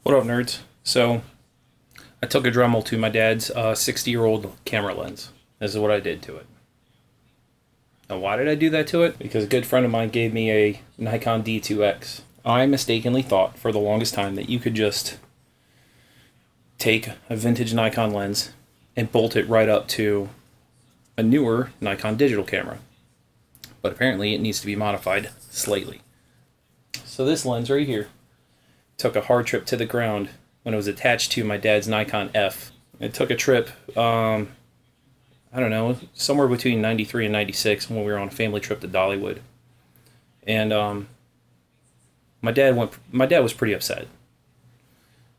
What up, nerds? So, I took a Dremel to my dad's 60-year-old camera lens. This is what I did to it. Now, why did I do that to it? Because a good friend of mine gave me a Nikon D2X. I mistakenly thought for the longest time that you could just take a vintage Nikon lens and bolt it right up to a newer Nikon digital camera. But apparently it needs to be modified slightly. So this lens right here took a hard trip to the ground when it was attached to my dad's Nikon F. It took a trip, I don't know, somewhere between 93 and 96 when we were on a family trip to Dollywood. And my dad was pretty upset.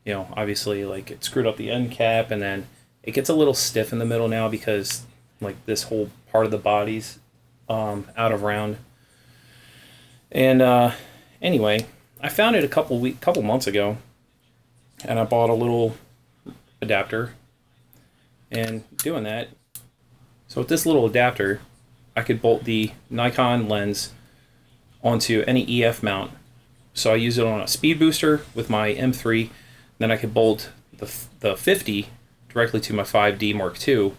You know, obviously, like, it screwed up the end cap, and then it gets a little stiff in the middle now because, like, this whole part of the body's out of round. And anyway, I found it a couple months ago, and I bought a little adapter. And doing that, so with this little adapter, I could bolt the Nikon lens onto any EF mount. So I use it on a speed booster with my M3. Then I could bolt the 50 directly to my 5D Mark II,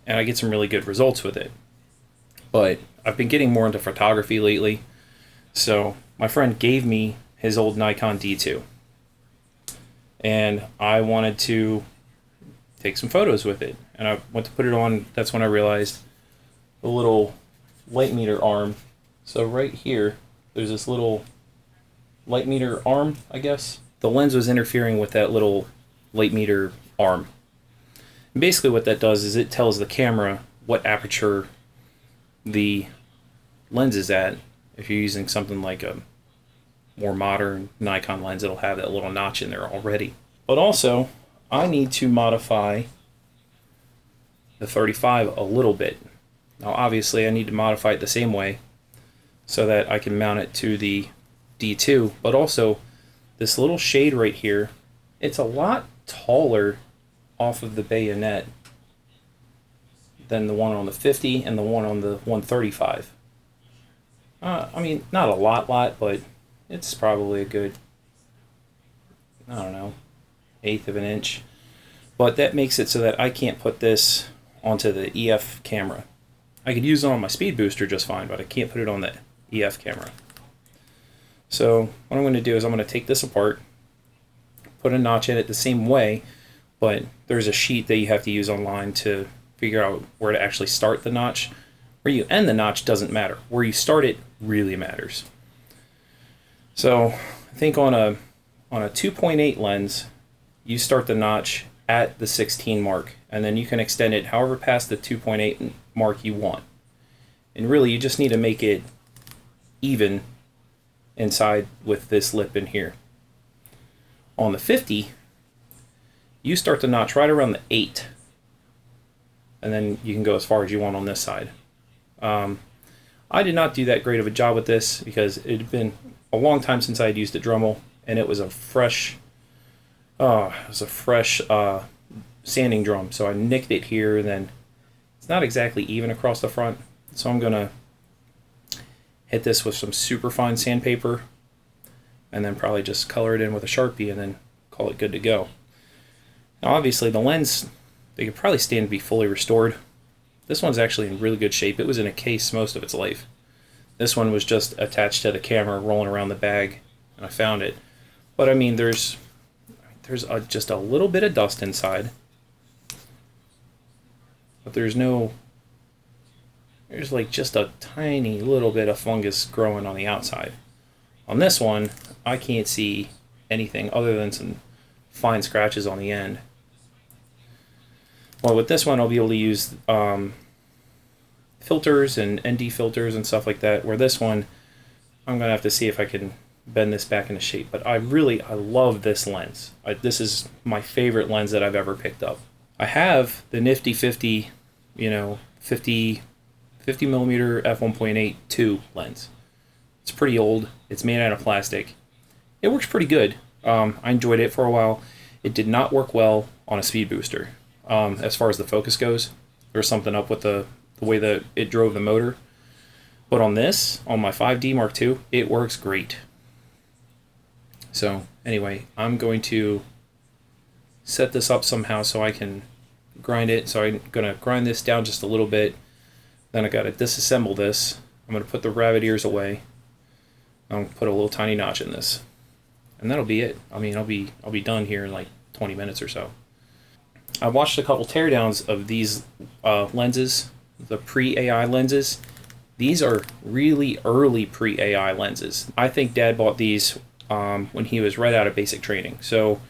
and I get some really good results with it. But I've been getting more into photography lately, so my friend gave me his old Nikon D2, and I wanted to take some photos with it. And I went to put it on. That's when I realized the little light meter arm. So right here, there's this little light meter arm, I guess. The lens was interfering with that little light meter arm. And basically what that does is it tells the camera what aperture the lens is at. If you're using something like a more modern Nikon lens, it'll have that little notch in there already. But also, I need to modify the 35 a little bit. Now obviously I need to modify it the same way so that I can mount it to the D2, but also this little shade right here, it's a lot taller off of the bayonet than the one on the 50 and the one on the 135. I mean, not a lot, but it's probably a good, I don't know, eighth of an inch. But that makes it so that I can't put this onto the EF camera. I could use it on my speed booster just fine, but I can't put it on the EF camera. So what I'm going to do is I'm going to take this apart, put a notch in it the same way, but there's a sheet that you have to use online to figure out where to actually start the notch. Where you end the notch doesn't matter. Where you start it really matters. So I think on a 2.8 lens, you start the notch at the 16 mark, and then you can extend it however past the 2.8 mark you want. And really, you just need to make it even inside with this lip in here. On the 50, you start the notch right around the 8, and then you can go as far as you want on this side. I did not do that great of a job with this because it had been a long time since I had used a Dremel, and it was a fresh sanding drum. So I nicked it here, and then it's not exactly even across the front. So I'm gonna hit this with some super fine sandpaper, and then probably just color it in with a Sharpie, and then call it good to go. Now obviously the lens, they could probably stand to be fully restored. This one's actually in really good shape. It was in a case most of its life. This one was just attached to the camera, rolling around the bag, and I found it. But I mean, there's just a little bit of dust inside, but there's like just a tiny little bit of fungus growing on the outside. On this one, I can't see anything other than some fine scratches on the end. Well, with this one, I'll be able to use filters and ND filters and stuff like that, where this one, I'm going to have to see if I can bend this back into shape. But I love this lens. This is my favorite lens that I've ever picked up. I have the nifty 50, 50 millimeter f1.8 II lens. It's pretty old. It's made out of plastic. It works pretty good. I enjoyed it for a while. It did not work well on a speed booster. As far as the focus goes, there's something up with the way that it drove the motor. But on my 5D Mark II, it works great. So anyway, I'm going to set this up somehow so I can grind it. So I'm going to grind this down just a little bit. Then I got to disassemble this. I'm going to put the rabbit ears away. I'm going to put a little tiny notch in this. And that'll be it. I mean, I'll be done here in like 20 minutes or so. I watched a couple teardowns of these lenses, the pre-AI lenses. These are really early pre-AI lenses. I think Dad bought these when he was right out of basic training. So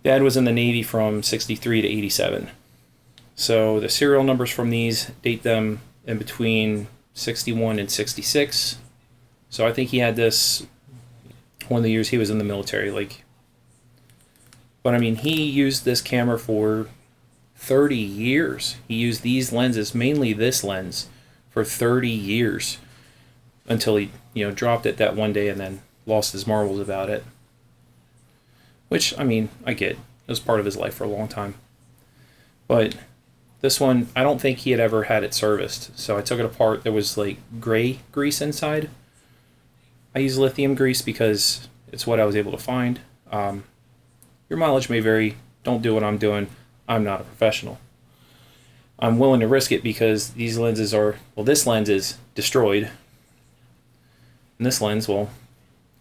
Dad was in the Navy from 63 to 87. So the serial numbers from these date them in between 61 and 66. So I think he had this one of the years he was in the military. But I mean, he used this camera for 30 years. He used these lenses, mainly this lens, for 30 years until he, dropped it that one day and then lost his marbles about it. Which, I mean, I get. It was part of his life for a long time. But this one, I don't think he had ever had it serviced. So I took it apart. There was like gray grease inside. I use lithium grease because it's what I was able to find. Your mileage may vary. Don't do what I'm doing. I'm not a professional. I'm willing to risk it because these lenses are, well, this lens is destroyed. And this lens, well,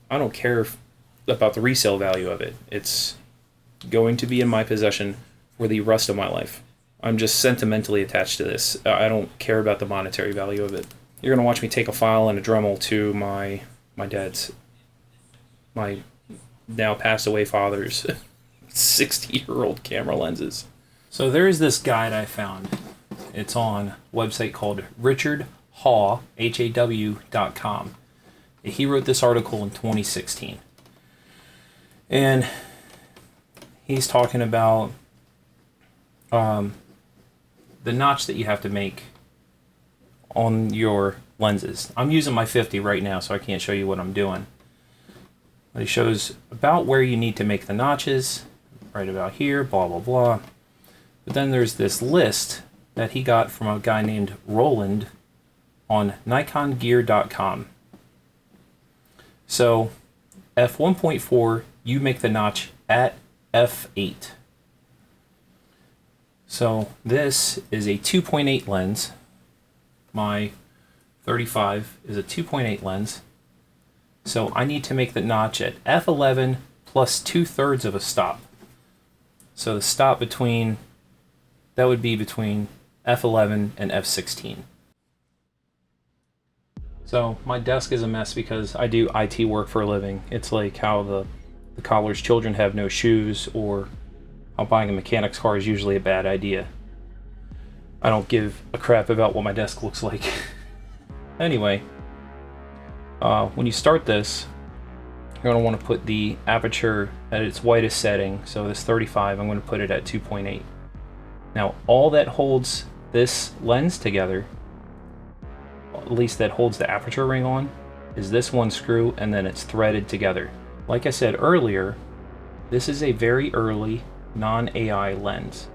I don't care about the resale value of it. It's going to be in my possession for the rest of my life. I'm just sentimentally attached to this. I don't care about the monetary value of it. You're going to watch me take a file and a Dremel to my dad's, my now passed away father's 60-year-old camera lenses. So there is this guide I found. It's on a website called richardhaw, HAW.com. He wrote this article in 2016. And he's talking about the notch that you have to make on your lenses. I'm using my 50 right now, so I can't show you what I'm doing. But he shows about where you need to make the notches, right about here, blah, blah, blah. But then there's this list that he got from a guy named Roland on NikonGear.com. So, f1.4, you make the notch at f8. So, this is a 2.8 lens. My 35 is a 2.8 lens. So, I need to make the notch at f11 plus 2/3 of a stop. So, the stop between, that would be between f11 and f16. So my desk is a mess because I do IT work for a living. It's like how the college children have no shoes, or how buying a mechanic's car is usually a bad idea. I don't give a crap about what my desk looks like. Anyway, when you start this, you're going to want to put the aperture at its widest setting. So this 35, I'm going to put it at 2.8. Now all that holds this lens together, at least that holds the aperture ring on, is this one screw, and then it's threaded together. Like I said earlier, this is a very early non-AI lens.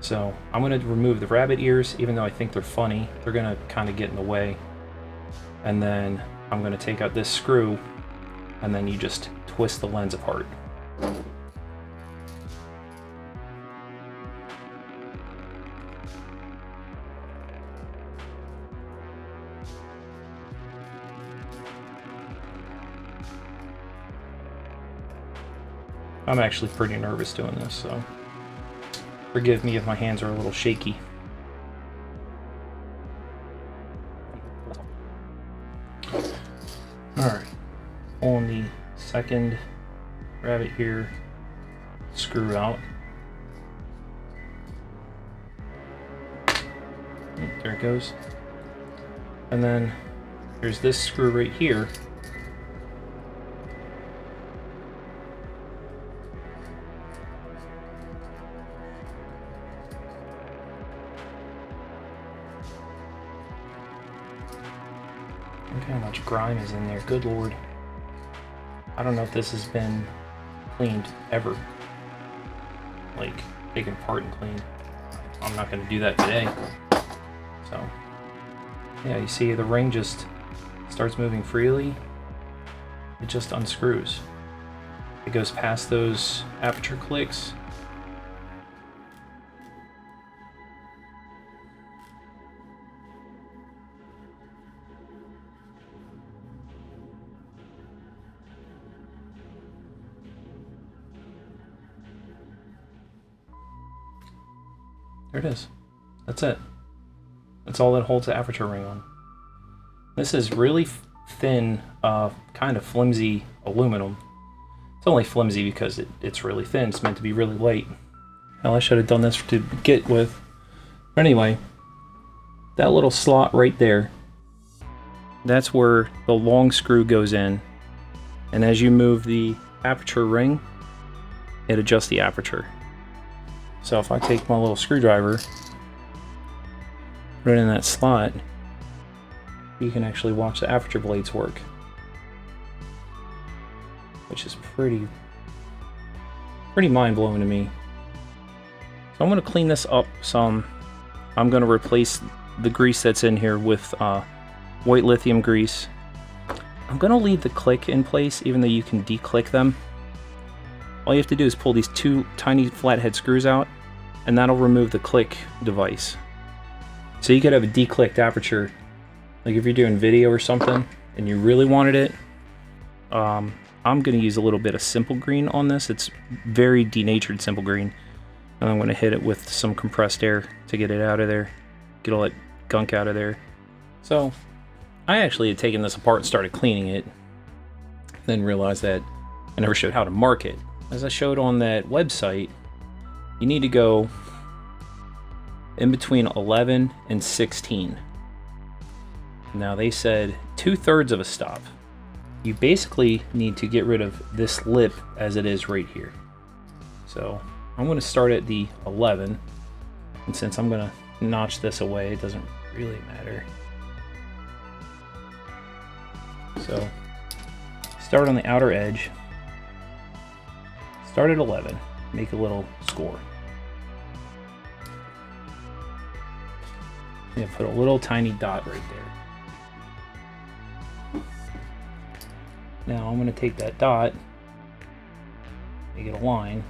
So I'm going to remove the rabbit ears, even though I think they're funny. They're going to kind of get in the way. And then I'm going to take out this screw, and then you just twist the lens apart. I'm actually pretty nervous doing this, so forgive me if my hands are a little shaky. Alright, on the second rabbit here, screw out. There it goes. And then there's this screw right here. Look how much grime is in there. Good lord. I don't know if this has been cleaned ever. Like, taken apart and cleaned. I'm not going to do that today. So, yeah, you see the ring just starts moving freely. it just unscrews. It goes past those aperture clicks. There it is. That's it. That's all that holds the aperture ring on. This is really thin, kind of flimsy aluminum. It's only flimsy because it's really thin. It's meant to be really light. Hell, I should have done this to get with. But anyway, that little slot right there, that's where the long screw goes in. And as you move the aperture ring, it adjusts the aperture. So if I take my little screwdriver, put it in that slot, you can actually watch the aperture blades work, which is pretty mind-blowing to me. So I'm going to clean this up some. I'm going to replace the grease that's in here with white lithium grease. I'm going to leave the click in place, even though you can declick them. All you have to do is pull these two tiny flathead screws out, and that'll remove the click device. So you could have a declicked aperture, like if you're doing video or something and you really wanted it. I'm going to use a little bit of simple green on this. It's very denatured simple green, and I'm going to hit it with some compressed air to get it out of there, get all that gunk out of there. So I actually had taken this apart and started cleaning it, then realized that I never showed how to mark it. As I showed on that website, you need to go in between 11 and 16. Now they said 2/3 of a stop. You basically need to get rid of this lip as it is right here. So I'm going to start at the 11, and since I'm going to notch this away, it doesn't really matter. So start on the outer edge. Start at 11, make a little score. Yeah, put a little tiny dot right there. Now I'm going to take that dot, make it a line.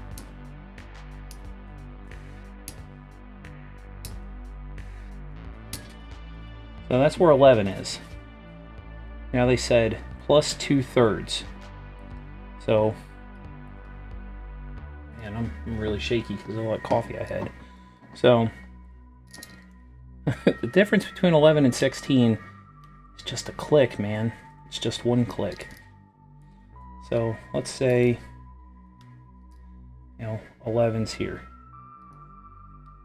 So that's where 11 is. Now they said plus 2/3. So, man, I'm really shaky because of all that coffee I had. So the difference between 11 and 16 is just a click, man. It's just one click. So let's say, 11's here,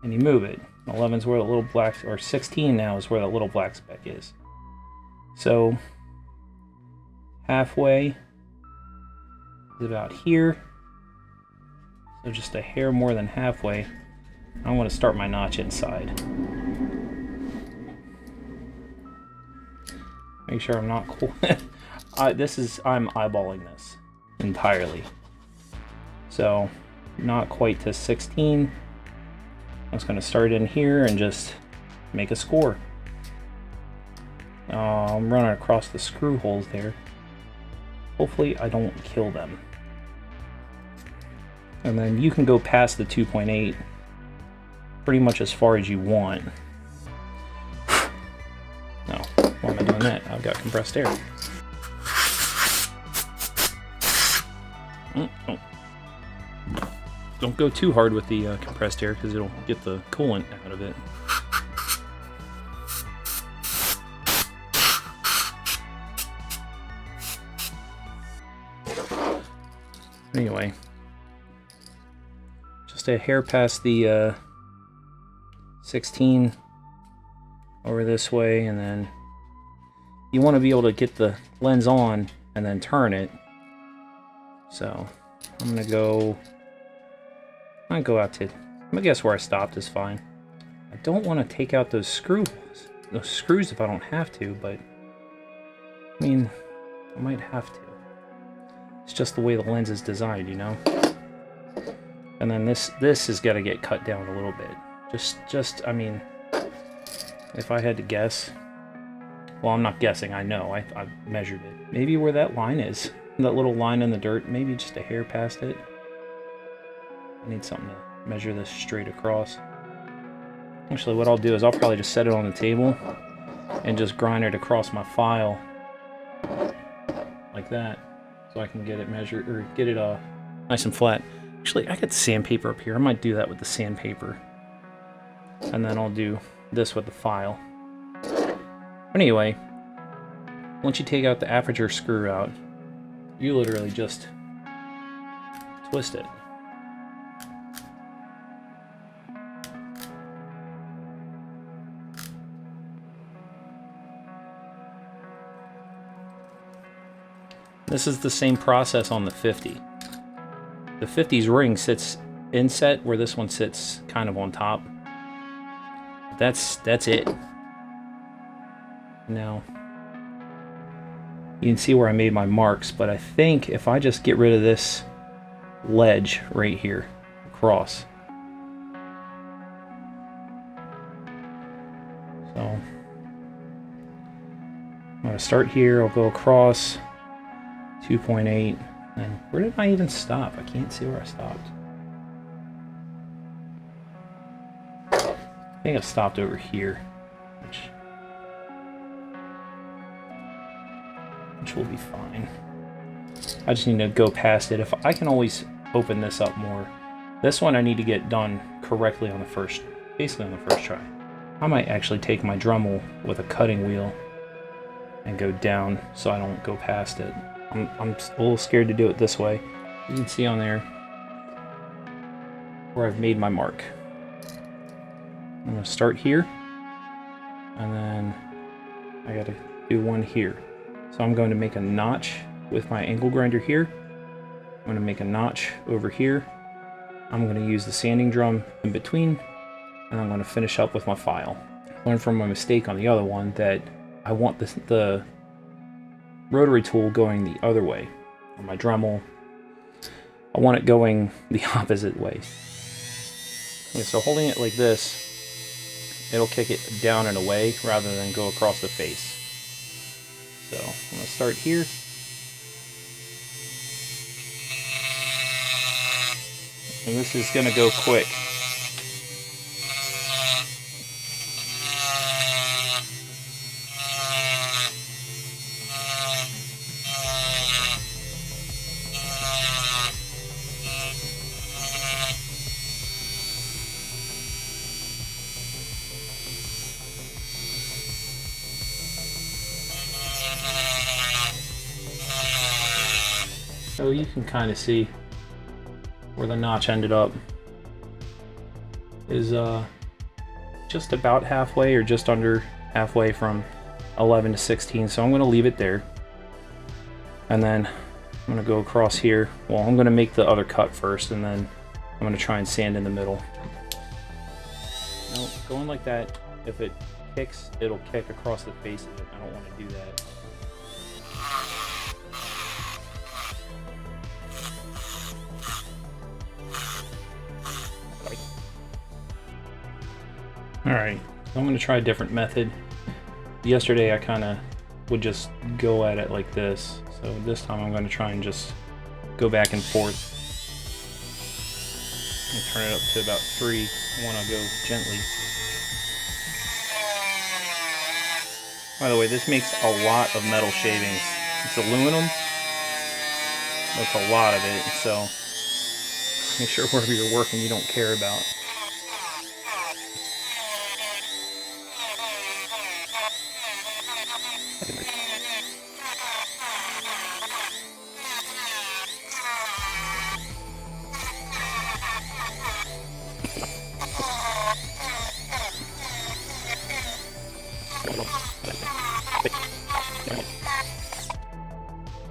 and you move it. 11's where the little black, or 16 now is where the little black speck is. So halfway is about here. So just a hair more than halfway. I want to start my notch inside. Make sure I'm not cool. I'm eyeballing this entirely. So not quite to 16. I'm just going to start in here and just make a score. I'm running across the screw holes there. Hopefully I don't kill them. And then you can go past the 2.8 pretty much as far as you want. No, why am I doing that? I've got compressed air. Oh. Don't go too hard with the compressed air because it'll get the coolant out of it. Anyway, just a hair past the 16 over this way, and then you want to be able to get the lens on and then turn it. So I'm gonna go out to, I'm gonna guess where I stopped is fine. I don't want to take out those screws if I don't have to, but I mean, I might have to. It's just the way the lens is designed, you know. And then this has got to get cut down a little bit. Just I mean, if I had to guess, well, I'm not guessing. I know. I've measured it. Maybe where that line is. that little line in the dirt, maybe just a hair past it. I need something to measure this straight across. Actually, what I'll do is I'll probably just set it on the table and just grind it across my file like that, so I can get it measured, or get it nice and flat. Actually, I got sandpaper up here. I might do that with the sandpaper, and then I'll do this with the file. But anyway, once you take out the aperture screw out, you literally just twist it. This is the same process on the 50. The 50's ring sits inset where this one sits kind of on top. That's it. Now, you can see where I made my marks, but I think if I just get rid of this ledge right here, across. So, I'm going to start here, I'll go across 2.8, and where did I even stop? I can't see where I stopped. I think I stopped over here, which will be fine. I just need to go past it. If I can always open this up more. This one I need to get done correctly on the first, basically on the first try. I might actually take my Dremel with a cutting wheel and go down so I don't go past it. I'm a little scared to do it this way. You can see on there where I've made my mark. I'm going to start here, and then I got to do one here. So I'm going to make a notch with my angle grinder here. I'm going to make a notch over here. I'm going to use the sanding drum in between, and I'm going to finish up with my file. I learned from my mistake on the other one that I want the rotary tool going the other way. Or my Dremel, I want it going the opposite way. Okay, so holding it like this, it'll kick it down and away rather than go across the face. So I'm going to start here. And this is going to go quick. So you can kind of see where the notch ended up is just about halfway, or just under halfway from 11 to 16. So I'm going to leave it there, and then I'm going to go across here. Well, I'm going to make the other cut first, and then I'm going to try and sand in the middle. Now, going like that, if it kicks, it'll kick across the face of it. I don't want to do that. Alright, I'm going to try a different method. Yesterday I kind of would just go at it like this, so this time I'm going to try and just go back and forth. And turn it up to about 3. I want to go gently. By the way, this makes a lot of metal shavings. It's aluminum. That's a lot of it, so make sure wherever you're working you don't care about.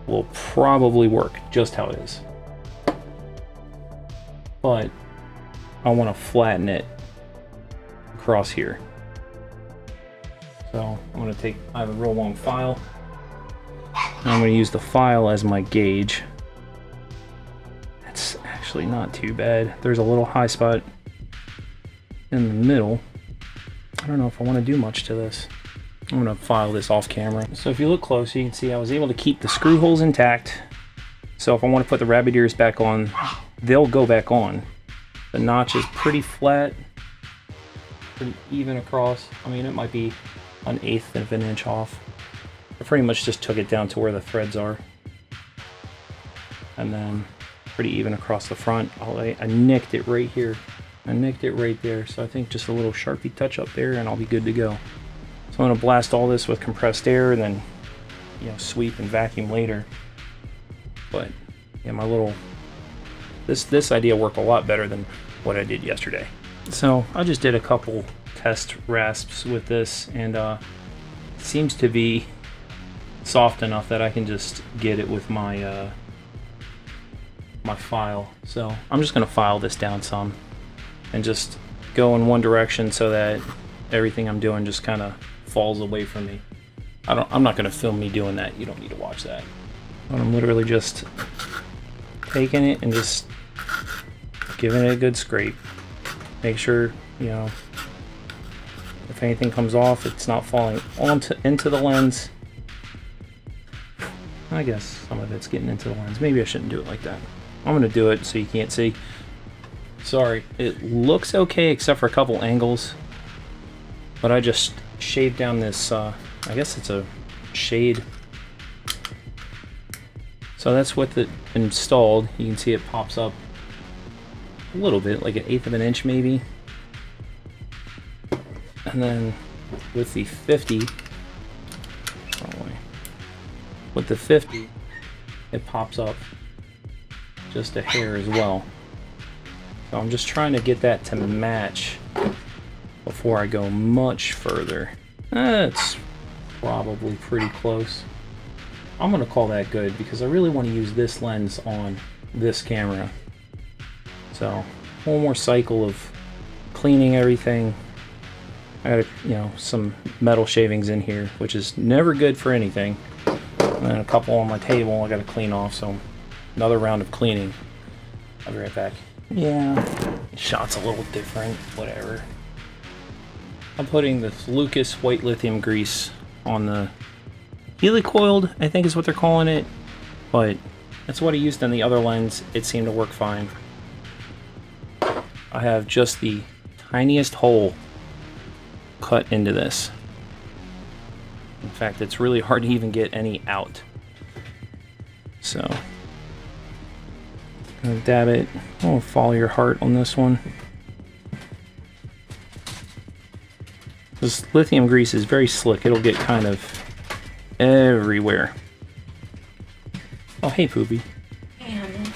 Will probably work just how it is, but I want to flatten it across here. So I'm going to take, I have a real long file, and I'm going to use the file as my gauge. It's actually not too bad. There's a little high spot in the middle. I don't know if I want to do much to this. I'm going to file this off camera. So if you look close, you can see I was able to keep the screw holes intact. So if I want to put the rabbit ears back on, they'll go back on. The notch is pretty flat, pretty even across. I mean, it might be 1/8 of an inch off. I pretty much just took it down to where the threads are. And then pretty even across the front. I nicked it right here. I nicked it right there. So I think just a little Sharpie touch up there and I'll be good to go. So I'm going to blast all this with compressed air and then, you know, sweep and vacuum later. But yeah, my little, this idea worked a lot better than what I did yesterday. So I just did a couple test rasps with this, and it seems to be soft enough that I can just get it with my my file. So I'm just gonna file this down some and just go in one direction so that everything I'm doing just kind of falls away from me. I'm not gonna film me doing that. You don't need to watch that. But I'm literally just taking it and just giving it a good scrape. Make sure, you know, if anything comes off, it's not falling into the lens. I guess some of it's getting into the lens. Maybe I shouldn't do it like that. I'm gonna do it so you can't see. Sorry, it looks okay except for a couple angles. But I just shaved down this, I guess it's a shade. So that's with it installed. You can see it pops up a little bit, like 1/8 of an inch maybe. And then with the 50, with the 50, it pops up just a hair as well. So I'm just trying to get that to match before I go much further. That's probably pretty close. I'm gonna call that good because I really want to use this lens on this camera. So one more cycle of cleaning everything. I got, you know, some metal shavings in here, which is never good for anything. And then a couple on my table I got to clean off, so another round of cleaning. I'll be right back. Yeah, shot's a little different, whatever. I'm putting this Lucas white lithium grease on the helicoiled, I think is what they're calling it, but that's what I used on the other lens. It seemed to work fine. I have just the tiniest hole cut into this. In fact, it's really hard to even get any out. So, I'm gonna dab it. Oh, follow your heart on this one. This lithium grease is very slick. It'll get kind of everywhere. Oh, hey, Poopy. And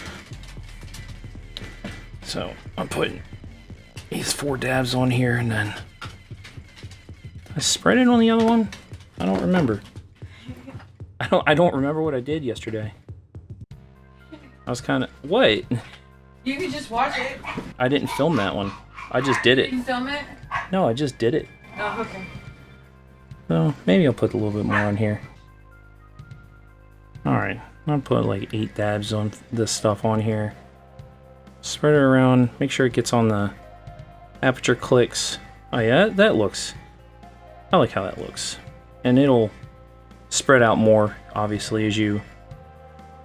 So, I'm putting these 4 dabs on here, and then I spread it on the other one. I don't remember. I don't remember what I did yesterday. I was kind of what? you could just watch it. I didn't film that one. I just did You it. can film it? No, I just did it. Oh, okay. So maybe I'll put a little bit more on here. All right, I'll put like 8 dabs on this stuff on here. Spread it around. Make sure it gets on the aperture clicks. Oh yeah, that looks. I like how that looks. And it'll spread out more, obviously, as you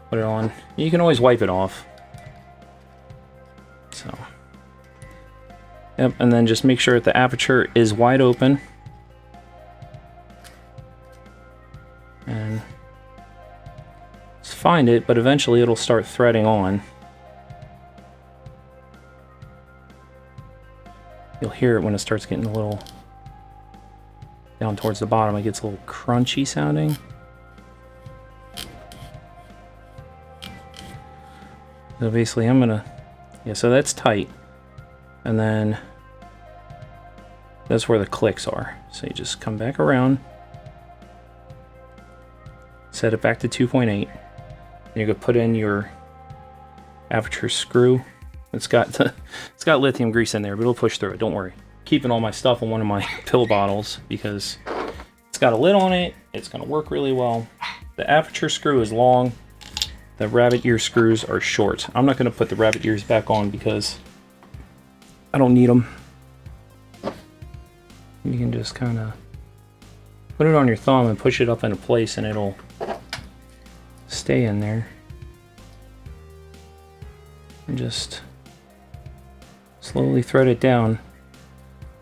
put it on. You can always wipe it off. So, yep, and then just make sure that the aperture is wide open. And just find it, but eventually it'll start threading on. You'll hear it when it starts getting a little down towards the bottom. It gets a little crunchy sounding. So basically I'm gonna, yeah, so that's tight. And then that's where the clicks are. So you just come back around, set it back to 2.8, and you're gonna put in your aperture screw. It's got lithium grease in there, but it'll push through it, don't worry. Keeping all my stuff in one of my pill bottles because it's got a lid on it. It's gonna work really well. The aperture screw is long. The rabbit ear screws are short. I'm not gonna put the rabbit ears back on because I don't need them. You can just kind of put it on your thumb and push it up into place and it'll stay in there. and just slowly thread it down.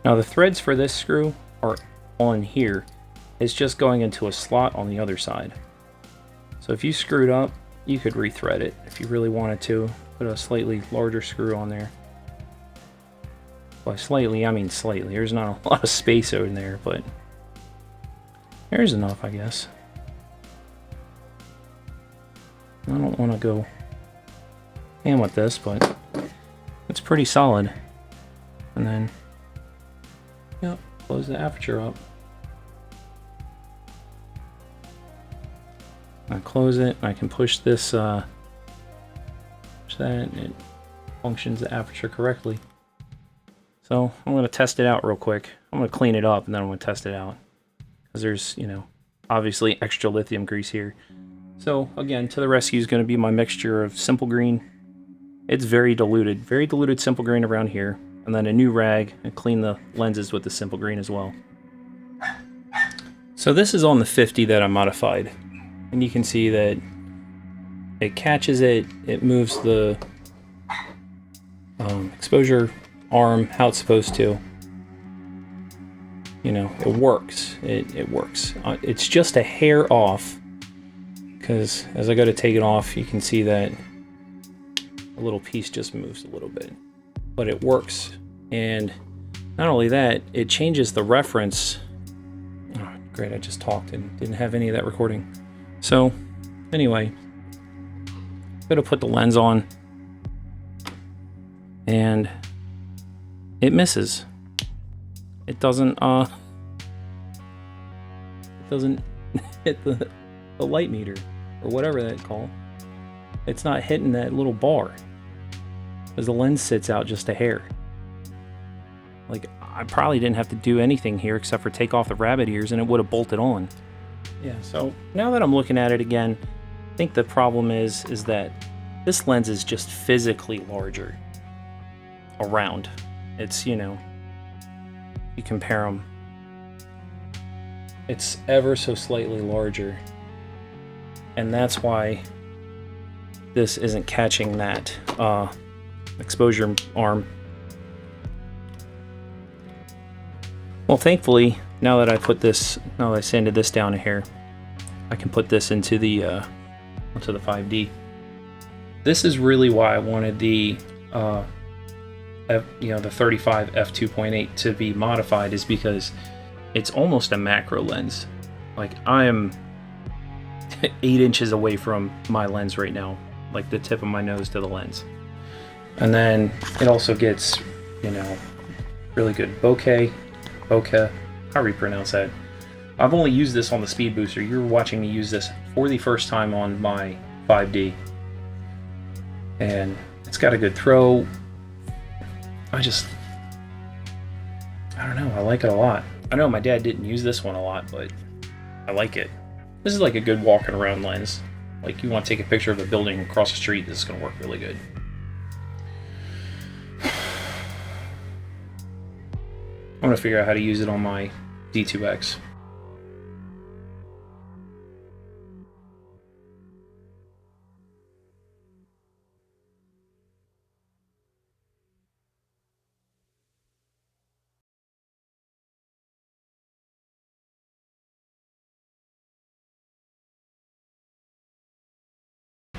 Now the threads for this screw are on here. It's just going into a slot on the other side. So if you screwed up, you could rethread it if you really wanted to. Put a slightly larger screw on there. By slightly, I mean slightly. There's not a lot of space over there, but there's enough, I guess. I don't want to go ham with this, but it's pretty solid. And then, yep, close the aperture up. I close it, I can push this, push that, and it functions the aperture correctly. So I'm going to test it out real quick. I'm going to clean it up and then I'm going to test it out. Because there's, you know, obviously extra lithium grease here. So again, to the rescue is going to be my mixture of simple green. It's very diluted simple green around here. And then a new rag and clean the lenses with the simple green as well. So this is on the 50 that I modified. And you can see that it catches it, it moves the exposure arm how it's supposed to. You know, it works. It works. It's just a hair off, because as I go to take it off, you can see that a little piece just moves a little bit. But it works. And not only that, it changes the reference. Oh, great, I just talked and didn't have any of that recording. So, anyway, I'm going to put the lens on, and it misses. It doesn't hit the light meter, or whatever that's called. It's not hitting that little bar, because the lens sits out just a hair. Like, I probably didn't have to do anything here except for take off the rabbit ears, and it would have bolted on. Yeah, so now that I'm looking at it again, I think the problem is that this lens is just physically larger around. It's, you know, you compare them, it's ever so slightly larger. And that's why this isn't catching that exposure arm. Well, thankfully, now that I sanded this down a hair, I can put this into the 5D. This is really why I wanted the the 35 f2.8 to be modified, is because it's almost a macro lens. Like, I am 8 inches away from my lens right now, like the tip of my nose to the lens. And then it also gets, you know, really good bokeh, however you pronounce that. I've only used this on the speed booster. You're watching me use this for the first time on my 5D. And it's got a good throw. I don't know, I like it a lot. I know my dad didn't use this one a lot, but I like it. This is like a good walking around lens. Like, you want to take a picture of a building across the street, this is going to work really good. I'm going to figure out how to use it on my D2X.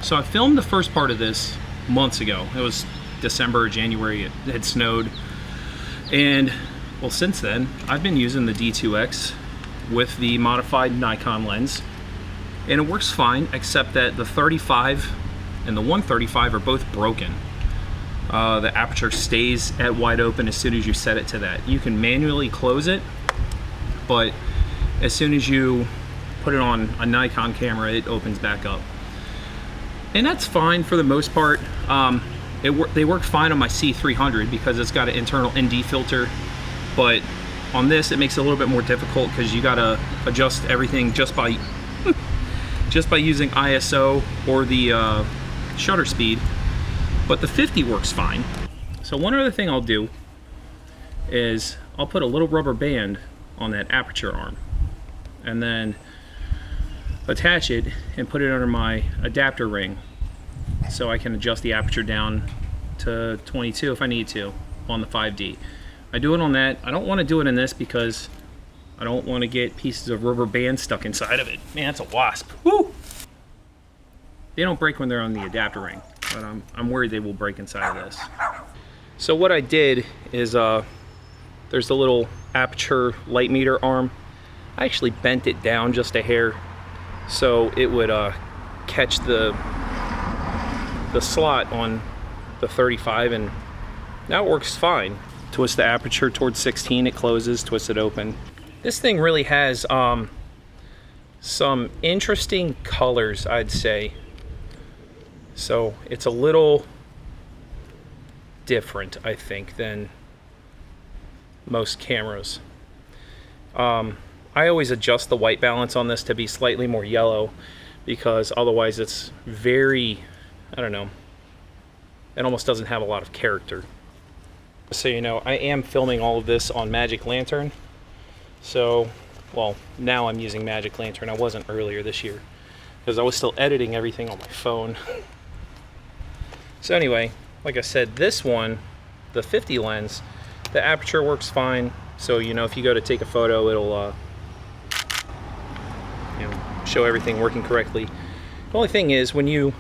So I filmed the first part of this months ago. It was December or January, it had snowed. And, well, since then, I've been using the D2X with the modified Nikon lens. And it works fine, except that the 35 and the 135 are both broken. The aperture stays at wide open as soon as you set it to that. You can manually close it, but as soon as you put it on a Nikon camera, it opens back up. And that's fine for the most part. They work fine on my C300 because it's got an internal ND filter, but on this it makes it a little bit more difficult because you gotta adjust everything just by using ISO or the shutter speed. But the 50 works fine. So one other thing I'll do is I'll put a little rubber band on that aperture arm and then attach it and put it under my adapter ring so I can adjust the aperture down to 22 if I need to on the 5D. I do it on that. I don't want to do it in this because I don't want to get pieces of rubber band stuck inside of it. Man, that's a wasp. Woo! They don't break when they're on the adapter ring, but I'm worried they will break inside of this. So what I did is there's the little aperture light meter arm. I actually bent it down just a hair so it would catch the slot on the 35, and now it works fine. Twist the aperture towards 16, it closes, twist it open. This thing really has some interesting colors, I'd say. So it's a little different, I think, than most cameras. I always adjust the white balance on this to be slightly more yellow because otherwise it's very, I don't know, it almost doesn't have a lot of character. So you know, I am filming all of this on Magic Lantern. So, well, now I'm using Magic Lantern. I wasn't earlier this year because I was still editing everything on my phone. So anyway, like I said, this one, the 50 lens, the aperture works fine. So you know, if you go to take a photo, it'll you know, show everything working correctly. The only thing is, when you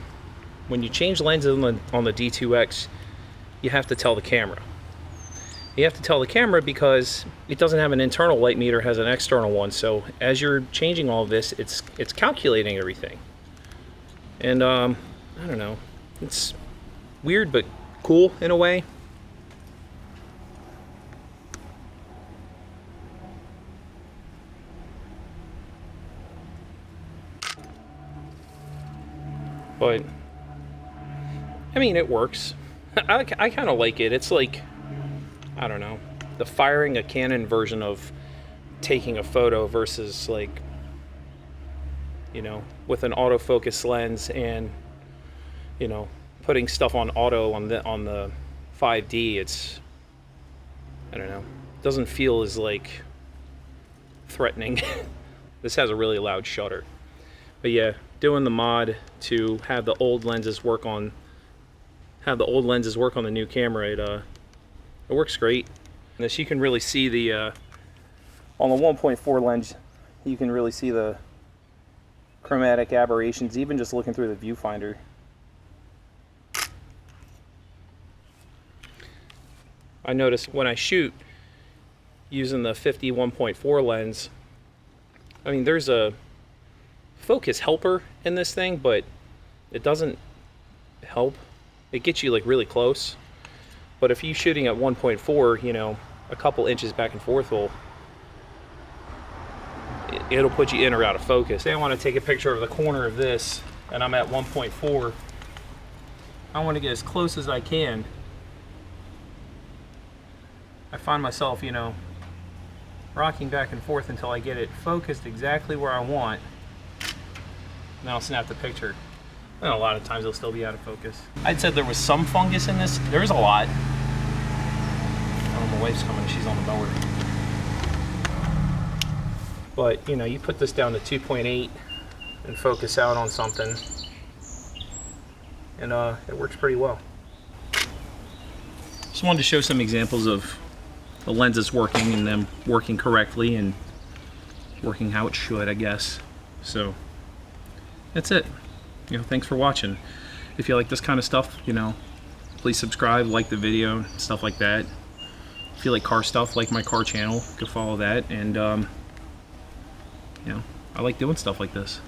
change lenses on the D2X, you have to tell the camera. You have to tell the camera because it doesn't have an internal light meter, it has an external one. So as you're changing all of this, it's calculating everything. And I don't know, it's weird but cool in a way. But I mean, it works. I kind of like it. It's like, I don't know, the firing a Canon version of taking a photo versus, like, you know, with an autofocus lens and, you know, putting stuff on auto on the 5D. It's, I don't know, it doesn't feel as like threatening. This has a really loud shutter. But yeah, doing the mod to have the old lenses work on the new camera, it works great. And this, you can really see the on the 1.4 lens, you can really see the chromatic aberrations even just looking through the viewfinder. I notice when I shoot using the 50 1.4 lens, I mean, there's a focus helper in this thing, but it doesn't help. It gets you like really close. But if you're shooting at 1.4, you know, a couple inches back and forth it'll put you in or out of focus. Say I want to take a picture of the corner of this and I'm at 1.4. I want to get as close as I can. I find myself, you know, rocking back and forth until I get it focused exactly where I want. Then I'll snap the picture. And a lot of times it'll still be out of focus. I'd said there was some fungus in this. There's a lot. Oh, my wife's coming. She's on the mower. But, you know, you put this down to 2.8 and focus out on something, and it works pretty well. Just wanted to show some examples of the lenses working and them working correctly and working how it should, I guess. So that's it. You know, thanks for watching. If you like this kind of stuff, you know, please subscribe, like the video, stuff like that. If you like car stuff, like my car channel, go follow that. And you know, I like doing stuff like this.